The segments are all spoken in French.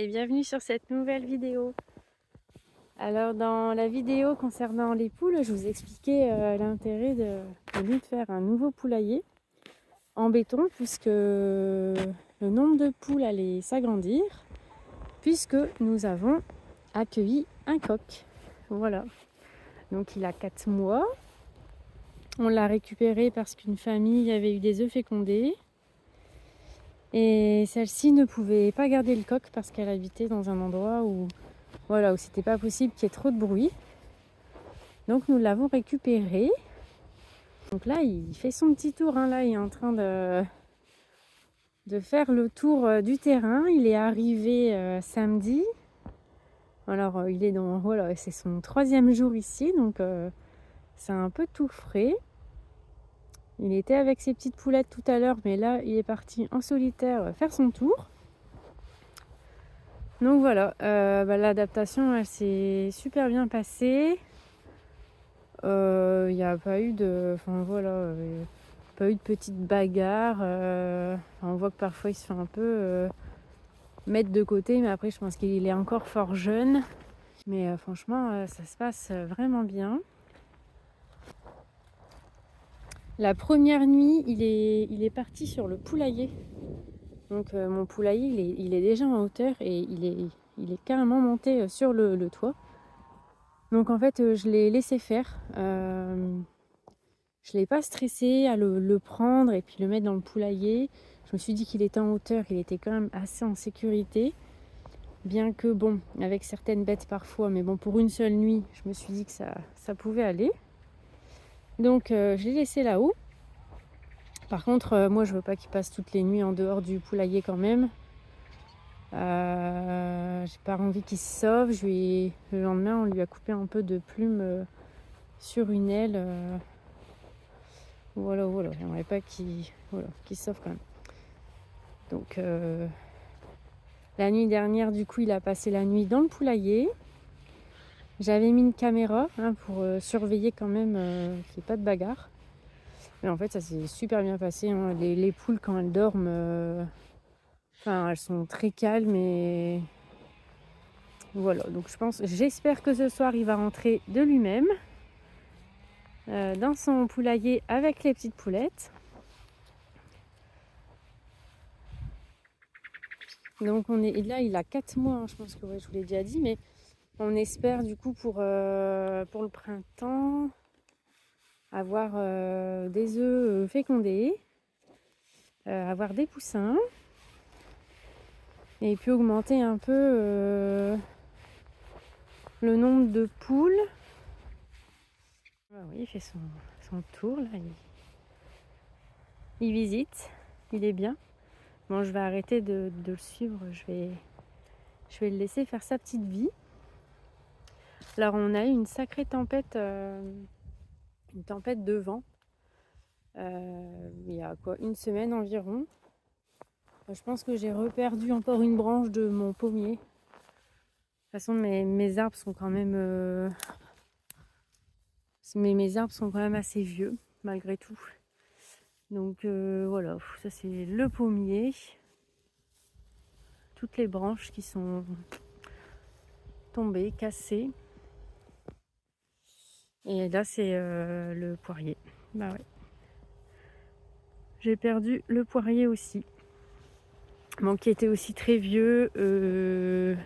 et bienvenue sur cette nouvelle vidéo. Alors dans la vidéo concernant les poules, je vous expliquais l'intérêt de faire un nouveau poulailler en béton puisque le nombre de poules allait s'agrandir puisque nous avons accueilli un coq. Voilà, donc il a 4 mois. On l'a récupéré parce qu'une famille avait eu des œufs fécondés. Et celle-ci ne pouvait pas garder le coq parce qu'elle habitait dans un endroit où c'était pas possible qu'il y ait trop de bruit. Donc nous l'avons récupéré. Donc là, il fait son petit tour. Là, il est en train de faire le tour du terrain. Il est arrivé samedi. Alors, c'est son 3e jour ici, donc c'est un peu tout frais. Il était avec ses petites poulettes tout à l'heure, mais là, il est parti en solitaire faire son tour. Donc voilà, l'adaptation, elle s'est super bien passée. Il n'y a pas eu de... pas eu de petite bagarre. On voit que parfois, il se fait un peu mettre de côté, mais après, je pense qu'il est encore fort jeune. Mais franchement, ça se passe vraiment bien. La première nuit, il est parti sur le poulailler. Donc mon poulailler, il est déjà en hauteur et il est carrément monté sur le toit. Donc en fait, je l'ai laissé faire. Je l'ai pas stressé à le prendre et puis le mettre dans le poulailler. Je me suis dit qu'il était en hauteur, qu'il était quand même assez en sécurité. Bien que bon, avec certaines bêtes parfois, mais bon, pour une seule nuit, je me suis dit que ça pouvait aller. Donc je l'ai laissé là-haut. Par contre, moi je veux pas qu'il passe toutes les nuits en dehors du poulailler quand même. J'ai pas envie qu'il se sauve. Le lendemain, on lui a coupé un peu de plumes sur une aile. Voilà. J'aimerais pas qu'il se sauve quand même. Donc la nuit dernière, du coup, il a passé la nuit dans le poulailler. J'avais mis une caméra pour surveiller quand même qu'il n'y ait pas de bagarre. Mais en fait, ça s'est super bien passé. Les poules, quand elles dorment, elles sont très calmes et voilà. Donc j'espère que ce soir, il va rentrer de lui-même dans son poulailler avec les petites poulettes. Donc là, il a 4 mois, je pense que je vous l'ai déjà dit, mais on espère du coup pour le printemps avoir des œufs fécondés, avoir des poussins et puis augmenter un peu le nombre de poules. Ah oui, il fait son tour là, il visite, il est bien. Bon, je vais arrêter de le suivre, je vais le laisser faire sa petite vie. Alors on a eu une sacrée tempête, une tempête de vent. Il y a une semaine environ. Je pense que j'ai reperdu encore une branche de mon pommier. De toute façon, mes arbres sont quand même mes arbres sont quand même assez vieux malgré tout. Donc voilà, ça c'est le pommier. Toutes les branches qui sont tombées, cassées. Et là c'est le poirier. Bah ouais. J'ai perdu le poirier aussi. Bon, qui était aussi très vieux. Le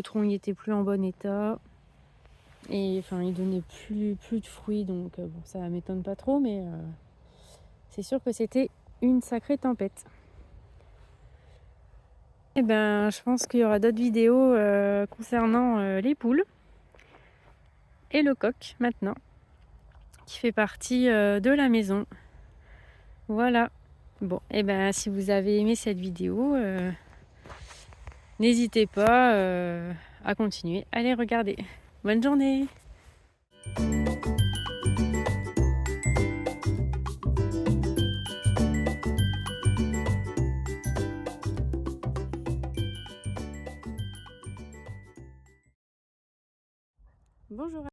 tronc il était plus en bon état. Et il donnait plus de fruits, donc bon, ça m'étonne pas trop, mais c'est sûr que c'était une sacrée tempête. Et je pense qu'il y aura d'autres vidéos concernant les poules et le coq maintenant, qui fait partie de la maison. Voilà. Bon, si vous avez aimé cette vidéo, n'hésitez pas à continuer à les regarder. Bonne journée! Bonjour.